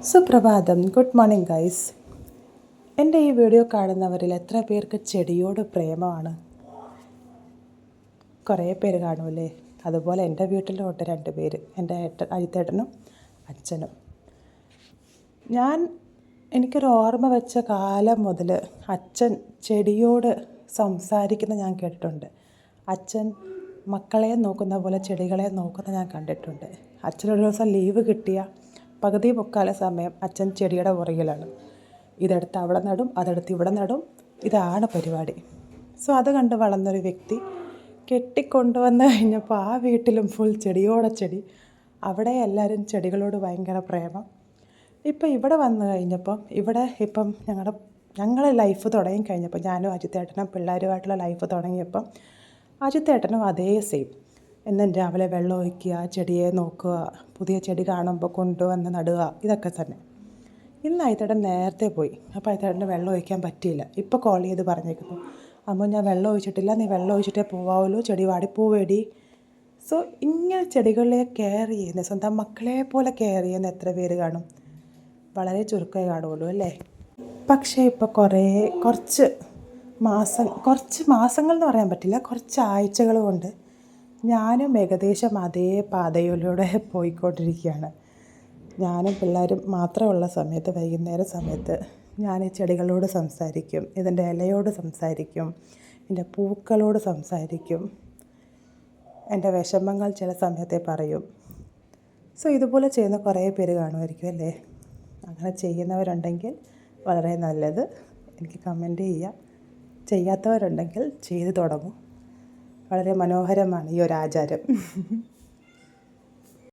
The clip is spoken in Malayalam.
സുപ്രഭാതം. Good morning guys. എൻ്റെ ഈ വീഡിയോ കാണുന്നവരിൽ എത്ര പേർക്ക് ചെടിയോട് പ്രേമമാണ്? കുറേ പേര് കാണുമല്ലേ? അതുപോലെ എൻ്റെ വീട്ടിലുണ്ട് 2 പേര്, എൻ്റെ അജിത്തേട്ടനും അച്ഛനും. എനിക്കൊരു ഓർമ്മ വെച്ച കാലം മുതൽ അച്ഛൻ ചെടിയോട് സംസാരിക്കുന്ന ഞാൻ കേട്ടിട്ടുണ്ട്. അച്ഛൻ മക്കളെ നോക്കുന്ന പോലെ ചെടികളെ നോക്കുന്ന ഞാൻ കണ്ടിട്ടുണ്ട്. അച്ഛനൊരു ദിവസം ലീവ് കിട്ടിയ പകുതി മുക്കാല സമയം അച്ഛൻ ചെടിയുടെ പുറകിലാണ്. ഇതെടുത്ത് അവിടെ നടും, അതെടുത്ത് ഇവിടെ നടും. ഇതാണ് പരിപാടി. സോ അത് കണ്ട് വളർന്നൊരു വ്യക്തി കെട്ടിക്കൊണ്ടുവന്ന് കഴിഞ്ഞപ്പോൾ ആ വീട്ടിലും ഫുൾ ചെടിയോടെ ചെടി. അവിടെ എല്ലാവരും ചെടികളോട് ഭയങ്കര പ്രേമം. ഇപ്പം ഇവിടെ വന്നു കഴിഞ്ഞപ്പം ഇപ്പം ഞങ്ങളെ ലൈഫ് തുടങ്ങി കഴിഞ്ഞപ്പോൾ, ഞാനും അജിത്തേട്ടനും പിള്ളേരുമായിട്ടുള്ള ലൈഫ് തുടങ്ങിയപ്പം അജിത്തേട്ടനും അതേ സെയിം. എന്നും രാവിലെ വെള്ളം ഒഴിക്കുക, ചെടിയെ നോക്കുക, പുതിയ ചെടി കാണുമ്പോൾ കൊണ്ടുവന്ന് നടുക, ഇതൊക്കെ തന്നെ. ഇന്ന് അജിത്തേട്ടൻ നേരത്തെ പോയി. അപ്പോൾ അജിത്തേട്ടന് വെള്ളം ഒഴിക്കാൻ പറ്റിയില്ല. ഇപ്പോൾ കോൾ ചെയ്ത് പറഞ്ഞേക്കുന്നു, അമ്മ ഞാൻ വെള്ളം ഒഴിച്ചിട്ടില്ല, നീ വെള്ളം ഒഴിച്ചിട്ടേ പോവാവുള്ളൂ, ചെടി വാടിപ്പോവേടി. സോ ഇങ്ങനെ ചെടികളെ കെയർ ചെയ്യുന്ന, സ്വന്തം മക്കളെ പോലെ കെയർ ചെയ്യുന്ന എത്ര പേര് കാണും? വളരെ ചുരുക്കമേ കാണുള്ളൂ അല്ലേ? പക്ഷേ ഇപ്പോൾ കുറച്ച് മാസങ്ങൾ എന്ന് പറയാൻ പറ്റില്ല, കുറച്ച് ആഴ്ചകൾ കൊണ്ട് ഞാനും ഏകദേശം അതേ പാതയിലൂടെ പോയിക്കൊണ്ടിരിക്കുകയാണ്. ഞാനും പിള്ളേരും മാത്രമുള്ള സമയത്ത്, വൈകുന്നേര സമയത്ത് ഞാൻ ഈ ചെടികളോട് സംസാരിക്കും, ഇതിൻ്റെ ഇലയോട് സംസാരിക്കും, എൻ്റെ പൂക്കളോട് സംസാരിക്കും, എൻ്റെ വിഷമങ്ങൾ ചില സമയത്തെ പറയും. സോ ഇതുപോലെ ചെയ്യുന്ന കുറേ പേര് കാണുമായിരിക്കും അല്ലേ? അങ്ങനെ ചെയ്യുന്നവരുണ്ടെങ്കിൽ വളരെ നല്ലത്. എനിക്ക് കമൻറ്റ് ചെയ്യുക. ചെയ്യാത്തവരുണ്ടെങ്കിൽ ചെയ്തു തുടങ്ങും. വളരെ മനോഹരമാണ് ഈ ഒരു ആചാരം.